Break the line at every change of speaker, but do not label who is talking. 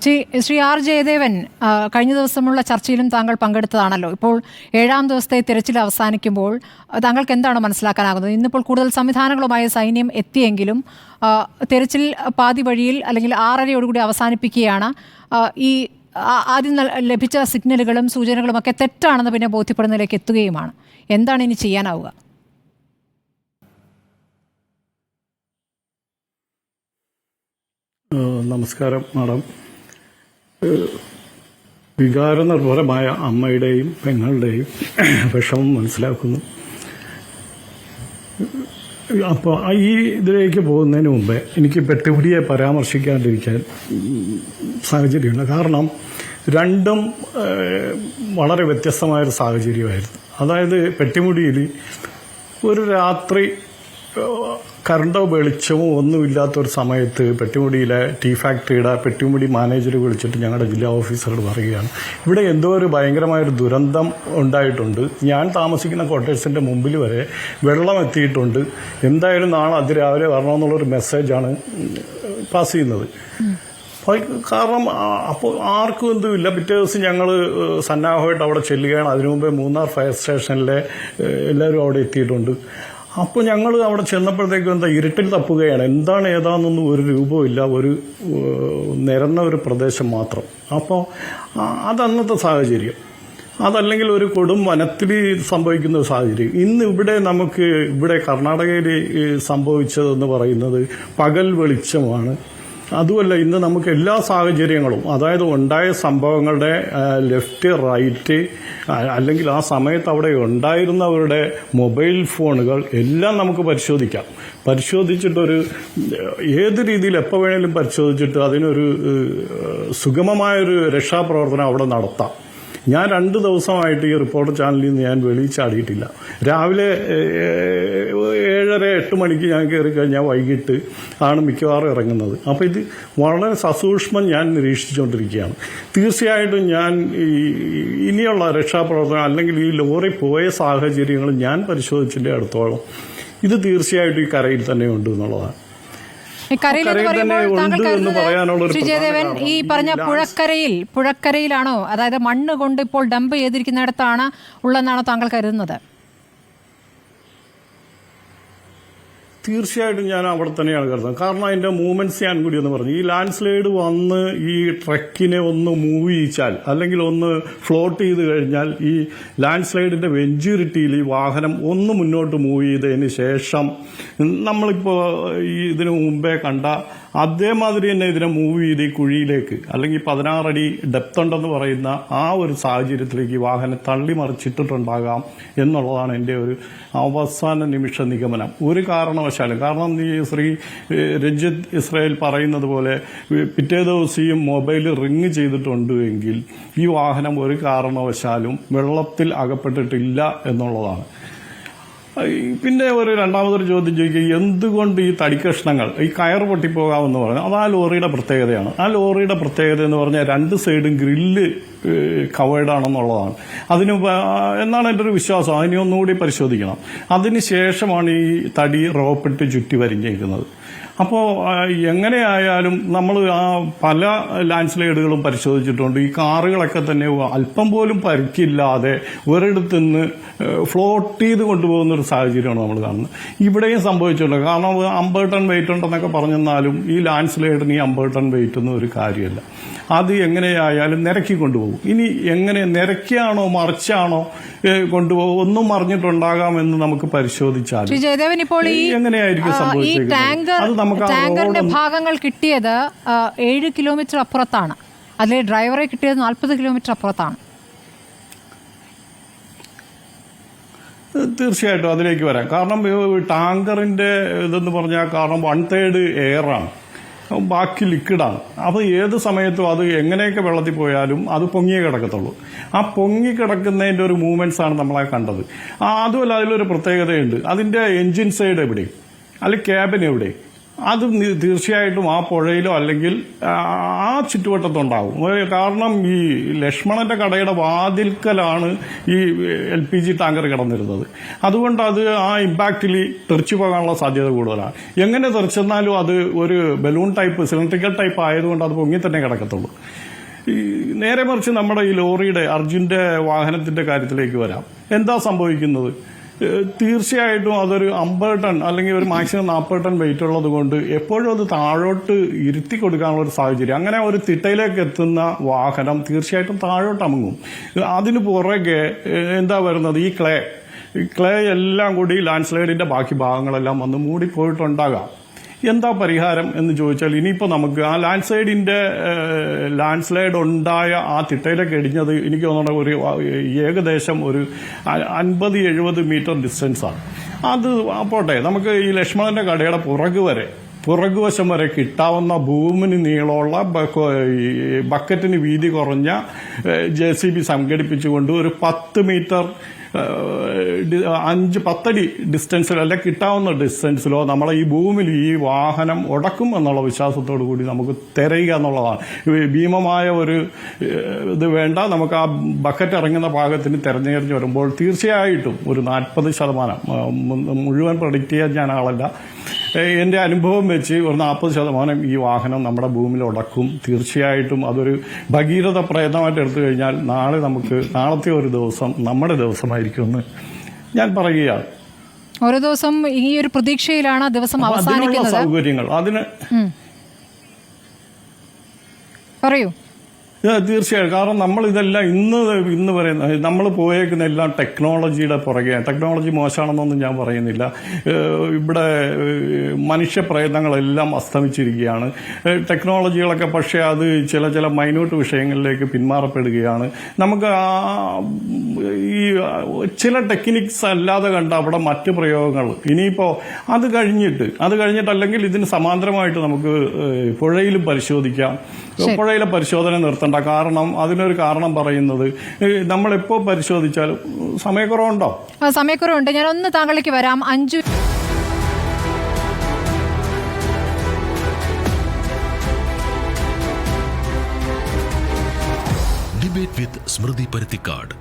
Shri R Jayadevan, കഴിഞ്ഞ ദിവസമുള്ള ചർച്ചയിലും താങ്കൾ പങ്കെടുത്തതാണല്ലോ. ഇപ്പോൾ 7ാം ദിവസത്തെ തിരച്ചിൽ അവസാനിക്കുമ്പോൾ താങ്കൾക്ക് എന്താണ് മനസ്സിലാക്കാനാകുന്നത്? ഇന്നിപ്പോൾ കൂടുതൽ സംവിധാനങ്ങളുമായി സൈന്യം എത്തിയെങ്കിലും തിരച്ചിൽ പാതി വഴിയിൽ അല്ലെങ്കിൽ 6:30യോടുകൂടി അവസാനിപ്പിക്കുകയാണ്. ഈ ആദ്യം ലഭിച്ച സിഗ്നലുകളും സൂചനകളും ഒക്കെ തെറ്റാണെന്ന് പിന്നെ ബോധ്യപ്പെടുന്നതിലേക്ക് എത്തുകയുമാണ്. എന്താണ് ഇനി ചെയ്യാനാവുക?
നമസ്കാരം മാഡം. വികാരനിർഭരമായ അമ്മയുടെയും പെങ്ങളുടെയും വിഷമം മനസ്സിലാക്കുന്നു. അപ്പോൾ ഈ ഇതിലേക്ക് പോകുന്നതിന് മുമ്പേ എനിക്ക് പെട്ടിമുടിയെ പരാമർശിക്കാണ്ടിരിക്കാൻ സാഹചര്യമുണ്ട്. കാരണം രണ്ടും വളരെ വ്യത്യസ്തമായൊരു സാഹചര്യമായിരുന്നു. അതായത് പെട്ടിമുടിയിൽ ഒരു രാത്രി കറണ്ടോ വെളിച്ചമോ ഒന്നുമില്ലാത്തൊരു സമയത്ത് പെട്ടിമുടിയിലെ ടീ ഫാക്ടറിയുടെ പെട്ടിമുടി മാനേജർ വിളിച്ചിട്ട് ഞങ്ങളുടെ ജില്ലാ ഓഫീസറോട് പറയുകയാണ്, ഇവിടെ എന്തോ ഒരു ഭയങ്കരമായൊരു ദുരന്തം ഉണ്ടായിട്ടുണ്ട്, ഞാൻ താമസിക്കുന്ന ക്വാർട്ടേഴ്സിൻ്റെ മുമ്പിൽ വരെ വെള്ളം എത്തിയിട്ടുണ്ട്, എന്തായാലും നാളെ അതിരാവിലെ വരണമെന്നുള്ളൊരു മെസ്സേജാണ് പാസ് ചെയ്യുന്നത്. കാരണം അപ്പോൾ ആർക്കും എന്തുമില്ല. പിറ്റേ ദിവസം ഞങ്ങൾ സന്നാഹമായിട്ട് അവിടെ ചെല്ലുകയാണ്. അതിനു മുമ്പേ മൂന്നാർ ഫയർ സ്റ്റേഷനിലെ എല്ലാവരും അവിടെ എത്തിയിട്ടുണ്ട്. അപ്പോൾ ഞങ്ങൾ അവിടെ ചെന്നപ്പോഴത്തേക്കും ഇരുട്ടിൽ തപ്പുകയാണ്. എന്താണ് ഏതാണെന്നൊന്നും ഒരു രൂപമില്ല, ഒരു നിരന്ന ഒരു പ്രദേശം മാത്രം. അപ്പോൾ അതന്നത്തെ സാഹചര്യം. അതല്ലെങ്കിൽ ഒരു കൊടും വനത്തിൽ സംഭവിക്കുന്ന ഒരു സാഹചര്യം. ഇന്ന് ഇവിടെ കർണാടകയിൽ സംഭവിച്ചതെന്ന് പറയുന്നത് പകൽ വെളിച്ചമാണ്. അതുമല്ല, ഇന്ന് നമുക്ക് എല്ലാ സാഹചര്യങ്ങളും, അതായത് ഉണ്ടായ സംഭവങ്ങളുടെ ലെഫ്റ്റ് റൈറ്റ് അല്ലെങ്കിൽ ആ സമയത്ത് അവിടെ ഉണ്ടായിരുന്നവരുടെ മൊബൈൽ ഫോണുകൾ എല്ലാം നമുക്ക് പരിശോധിച്ചിട്ടൊരു ഏത് രീതിയിൽ എപ്പോൾ വേണേലും പരിശോധിച്ചിട്ട് അതിനൊരു സുഗമമായൊരു രക്ഷാപ്രവർത്തനം അവിടെ നടത്താം. ഞാൻ 2 ദിവസമായിട്ട് ഈ റിപ്പോർട്ടർ ചാനലിൽ നിന്ന് ഞാൻ വെളിയിൽ ചാടിയിട്ടില്ല. രാവിലെ 7:30-8 മണിക്ക് ഞാൻ കയറി കഴിഞ്ഞാൽ വൈകിട്ട് ആണ് മിക്കവാറും ഇറങ്ങുന്നത്. അപ്പോൾ ഇത് വളരെ സസൂക്ഷ്മം ഞാൻ നിരീക്ഷിച്ചുകൊണ്ടിരിക്കുകയാണ്. തീർച്ചയായിട്ടും ഞാൻ ഇനിയുള്ള രക്ഷാപ്രവർത്തനം അല്ലെങ്കിൽ ഈ ലോറി പോയ സാഹചര്യങ്ങൾ ഞാൻ പരിശോധിച്ചില്ലേ അടുത്തോളം ഇത് തീർച്ചയായിട്ടും ഈ കരയിൽ തന്നെ ഉണ്ട് എന്നുള്ളതാണ്.
ശ്രീ ജയദേവൻ, ഈ പറഞ്ഞ പുഴക്കരയിലാണോ, അതായത് മണ്ണ് കൊണ്ട് ഇപ്പോൾ ഡംപ് ചെയ്തിരിക്കുന്നിടത്താണ് ഉള്ളതെന്നാണോ താങ്കൾ കരുതുന്നത്?
തീർച്ചയായിട്ടും ഞാൻ അവിടെ തന്നെയാണ് കരുതുന്നത്. കാരണം അതിന്റെ മൂവ്മെന്റ്സ് ഞാൻ കൂടി ഒന്ന് പറഞ്ഞു. ഈ ലാൻഡ് സ്ലൈഡ് വന്ന് ഈ ട്രക്കിനെ ഒന്ന് മൂവ് ചെയ്യിച്ചാൽ അല്ലെങ്കിൽ ഒന്ന് ഫ്ലോട്ട് ചെയ്ത് കഴിഞ്ഞാൽ ഈ ലാൻഡ് സ്ലൈഡിന്റെ വെഞ്ചുരിറ്റിയിൽ ഈ വാഹനം ഒന്ന് മുന്നോട്ട് മൂവ് ചെയ്തതിന് ശേഷം നമ്മളിപ്പോൾ ഇതിനു മുമ്പേ കണ്ട അതേമാതിരി തന്നെ ഇതിനെ മൂവ് ചെയ്ത് ഈ കുഴിയിലേക്ക് അല്ലെങ്കിൽ 16 അടി ഡെപ്ത് ഉണ്ടെന്ന് പറയുന്ന ആ ഒരു സാഹചര്യത്തിലേക്ക് ഈ വാഹനം തള്ളിമറിച്ചിട്ടുണ്ടാകാം എന്നുള്ളതാണ് എൻ്റെ ഒരു അവസാന നിമിഷ നിഗമനം. ഒരു കാരണവശാലും, കാരണം ഈ ശ്രീ രഞ്ജിത്ത് ഇസ്രായേൽ പറയുന്നത് പോലെ പിറ്റേ ദിവസം മൊബൈൽ റിങ് ചെയ്തിട്ടുണ്ട് എങ്കിൽ ഈ വാഹനം ഒരു കാരണവശാലും വെള്ളത്തിൽ അകപ്പെട്ടിട്ടില്ല എന്നുള്ളതാണ്. പിന്നെ രണ്ടാമതൊരു ചോദ്യം ചോദിക്കുക, എന്തുകൊണ്ട് ഈ തടിക്കഷ്ണങ്ങൾ ഈ കയർ പൊട്ടിപ്പോകാമെന്ന് പറഞ്ഞാൽ അത് ആ ലോറിയുടെ പ്രത്യേകതയാണ്. ആ ലോറിയുടെ പ്രത്യേകത എന്ന് പറഞ്ഞാൽ 2 സൈഡും ഗ്രില്ല് കവേർഡാണെന്നുള്ളതാണ്. എന്നാണ് എൻ്റെ ഒരു വിശ്വാസം. അതിനെ ഒന്നുകൂടി പരിശോധിക്കണം. അതിനുശേഷമാണ് ഈ തടി റോപ്പിട്ട് ചുറ്റി വരിഞ്ഞിരിക്കുന്നത്. അപ്പോൾ എങ്ങനെയായാലും നമ്മൾ ആ പല ലാൻഡ് സ്ലൈഡുകളും പരിശോധിച്ചിട്ടുണ്ട്. ഈ കാറുകളൊക്കെ തന്നെ അല്പം പോലും പരിക്കില്ലാതെ ഒരിടത്തു നിന്ന് ഫ്ലോട്ട് ചെയ്ത് കൊണ്ടുപോകുന്ന ഒരു സാഹചര്യമാണ് നമ്മൾ കാണുന്നത്. ഇവിടെയും സംഭവിച്ചിട്ടുണ്ട്. കാരണം 50 ടൺ വെയിറ്റ് ഉണ്ടെന്നൊക്കെ പറഞ്ഞെന്നാലും ഈ ലാൻഡ് സ്ലൈഡിന് ഈ 50 ടൺ വെയിറ്റ് ഒന്നും ഒരു കാര്യമല്ല. അത് എങ്ങനെയായാലും നിരക്കി കൊണ്ടുപോകും. ഇനി എങ്ങനെ നിരക്കിയാണോ മറിച്ചാണോ കൊണ്ടുപോകും ഒന്നും മറിഞ്ഞിട്ടുണ്ടാകാമെന്ന് നമുക്ക് പരിശോധിച്ചാൽ എങ്ങനെയായിരിക്കും സംഭവിച്ചത്?
ടാങ്കറിന്റെ ഭാഗങ്ങൾ കിട്ടിയത് 7 കിലോമീറ്റർ അപ്പുറത്താണ്. അതിലെ ഡ്രൈവറെ കിട്ടിയത് 40 കിലോമീറ്റർ അപ്പുറത്താണ്.
തീർച്ചയായിട്ടും അതിലേക്ക് വരാം. കാരണം ടാങ്കറിന്റെ ഇതെന്ന് പറഞ്ഞാൽ കാരണം 1/3 എയറാണ്, ബാക്കി ലിക്വിഡാണ്. അപ്പോൾ ഏത് സമയത്തും അത് എങ്ങനെയൊക്കെ വെള്ളത്തിൽ പോയാലും അത് പൊങ്ങിയേ കിടക്കത്തുള്ളൂ. ആ പൊങ്ങി കിടക്കുന്നതിന്റെ ഒരു മൂവ്മെന്റ്സ് ആണ് നമ്മളെ കണ്ടത്. അതുമല്ല, അതിലൊരു പ്രത്യേകതയുണ്ട്. അതിന്റെ എൻജിൻ സൈഡ് എവിടെ അല്ലെങ്കിൽ ക്യാബിൻ എവിടെ അത് തീർച്ചയായിട്ടും ആ പുഴയിലോ അല്ലെങ്കിൽ ആ ചുറ്റുവട്ടത്തുണ്ടാവും. കാരണം ഈ ലക്ഷ്മണന്റെ കടയുടെ വാതിൽക്കലാണ് ഈ LPG ടാങ്കർ കിടന്നിരുന്നത്. അതുകൊണ്ട് അത് ആ ഇമ്പാക്റ്റിൽ തെറിച്ചു പോകാനുള്ള സാധ്യത കൂടുതലാണ്. എങ്ങനെ തെറിച്ചെന്നാലും അത് ഒരു ബലൂൺ ടൈപ്പ് സിലിണ്ടറിക്കൽ ടൈപ്പ് ആയതുകൊണ്ട് അത് പൊങ്ങി തന്നെ കിടക്കത്തുള്ളൂ. നേരെ മറിച്ച് നമ്മുടെ ഈ ലോറിയുടെ അർജുന്റെ വാഹനത്തിന്റെ കാര്യത്തിലേക്ക് വരാം. എന്താ സംഭവിക്കുന്നത്? തീർച്ചയായിട്ടും അതൊരു 50 ടൺ അല്ലെങ്കിൽ ഒരു മാക്സിമം 40 ടൺ വെയിറ്റ് ഉള്ളത് കൊണ്ട് എപ്പോഴും അത് താഴോട്ട് ഇരുത്തി കൊടുക്കാനുള്ള ഒരു സാഹചര്യം. അങ്ങനെ ഒരു തിട്ടയിലേക്ക് എത്തുന്ന വാഹനം തീർച്ചയായിട്ടും താഴോട്ട് അമങ്ങും. അതിന് പുറകെ എന്താ വരുന്നത്? ഈ ക്ലേ എല്ലാം കൂടി ലാൻഡ് സ്ലൈഡിന്റെ ബാക്കി ഭാഗങ്ങളെല്ലാം വന്ന് മൂടിപ്പോയിട്ടുണ്ടാകാം. എന്താ പരിഹാരം എന്ന് ചോദിച്ചാൽ, ഇനിയിപ്പോൾ നമുക്ക് ആ ലാൻഡ് സ്ലൈഡ് ഉണ്ടായ ആ തിട്ടയിലേക്ക് ഇടിഞ്ഞത് എനിക്ക് തോന്നുന്നത് ഒരു ഏകദേശം ഒരു 50-70 മീറ്റർ ഡിസ്റ്റൻസാണ്. അത് പോട്ടെ, നമുക്ക് ഈ ലക്ഷ്മണന്റെ കടയുടെ പുറകുവശം വരെ കിട്ടാവുന്ന ഭൂമിന് നീളമുള്ള ബക്കറ്റിന് വീതി കുറഞ്ഞ JCB സംഘടിപ്പിച്ചുകൊണ്ട് ഒരു 10 മീറ്റർ 5-10 അടി ഡിസ്റ്റൻസിലോ അല്ലെ കിട്ടാവുന്ന ഡിസ്റ്റൻസിലോ നമ്മളെ ഈ ഭൂമിയിൽ ഈ വാഹനം ഉടക്കും എന്നുള്ള വിശ്വാസത്തോടു കൂടി നമുക്ക് തിരയുക എന്നുള്ളതാണ്. ഭീമമായ ഒരു ഇത് വേണ്ട. നമുക്ക് ആ ബക്കറ്റ് ഇറങ്ങുന്ന ഭാഗത്തിന് തിരഞ്ഞു വരുമ്പോൾ തീർച്ചയായിട്ടും ഒരു 40%, മുഴുവൻ പ്രഡിക്റ്റ് ചെയ്യാൻ ഞാൻ ആളല്ല, എന്റെ അനുഭവം വെച്ച് ഒരു 40% ഈ വാഹനം നമ്മുടെ ഭൂമിയിൽ ഉടക്കും. തീർച്ചയായിട്ടും അതൊരു ഭഗീരഥ പ്രയത്നമായിട്ട് എടുത്തു കഴിഞ്ഞാൽ നാളത്തെ ഒരു ദിവസം നമ്മുടെ ദിവസമായിരിക്കുമെന്ന് ഞാൻ പറയുകയാണ്.
ഓരോ ദിവസം ഈ ഒരു പ്രതീക്ഷയിലാണ് ദിവസം അവസാനിക്കുന്നത്.
സൗകര്യങ്ങൾ
പറയൂ.
തീർച്ചയായും. കാരണം നമ്മൾ ഇതെല്ലാം ഇന്ന് പറയുന്ന നമ്മൾ പോയേക്കുന്ന എല്ലാം ടെക്നോളജിയുടെ പുറകെയാണ്. ടെക്നോളജി മോശമാണെന്നൊന്നും ഞാൻ പറയുന്നില്ല. ഇവിടെ മനുഷ്യ പ്രയത്നങ്ങളെല്ലാം അസ്തമിച്ചിരിക്കുകയാണ്. ടെക്നോളജികളൊക്കെ പക്ഷേ അത് ചില മൈന്യൂട്ട് വിഷയങ്ങളിലേക്ക് പിന്മാറപ്പെടുകയാണ്. നമുക്ക് ഈ ചില ടെക്നിക്സ് അല്ലാതെ കണ്ട അവിടെ മറ്റ് പ്രയോഗങ്ങൾ ഇനിയിപ്പോൾ അത് കഴിഞ്ഞിട്ട് അല്ലെങ്കിൽ ഇതിന് സമാന്തരമായിട്ട് നമുക്ക് പുഴയിലും പരിശോധിക്കാം. പുഴയിലെ പരിശോധന നിർത്തണ്ട. കാരണം അതിനൊരു കാരണം പറയുന്നത് നമ്മളെപ്പോ പരിശോധിച്ചാലും സമയക്കുറവുണ്ട്.
ഞാൻ ഒന്ന് താങ്കളിലേക്ക് വരാം. 5
ഡിബേറ്റ് വിത്ത് സ്മൃതി പരുത്തിക്കാട്.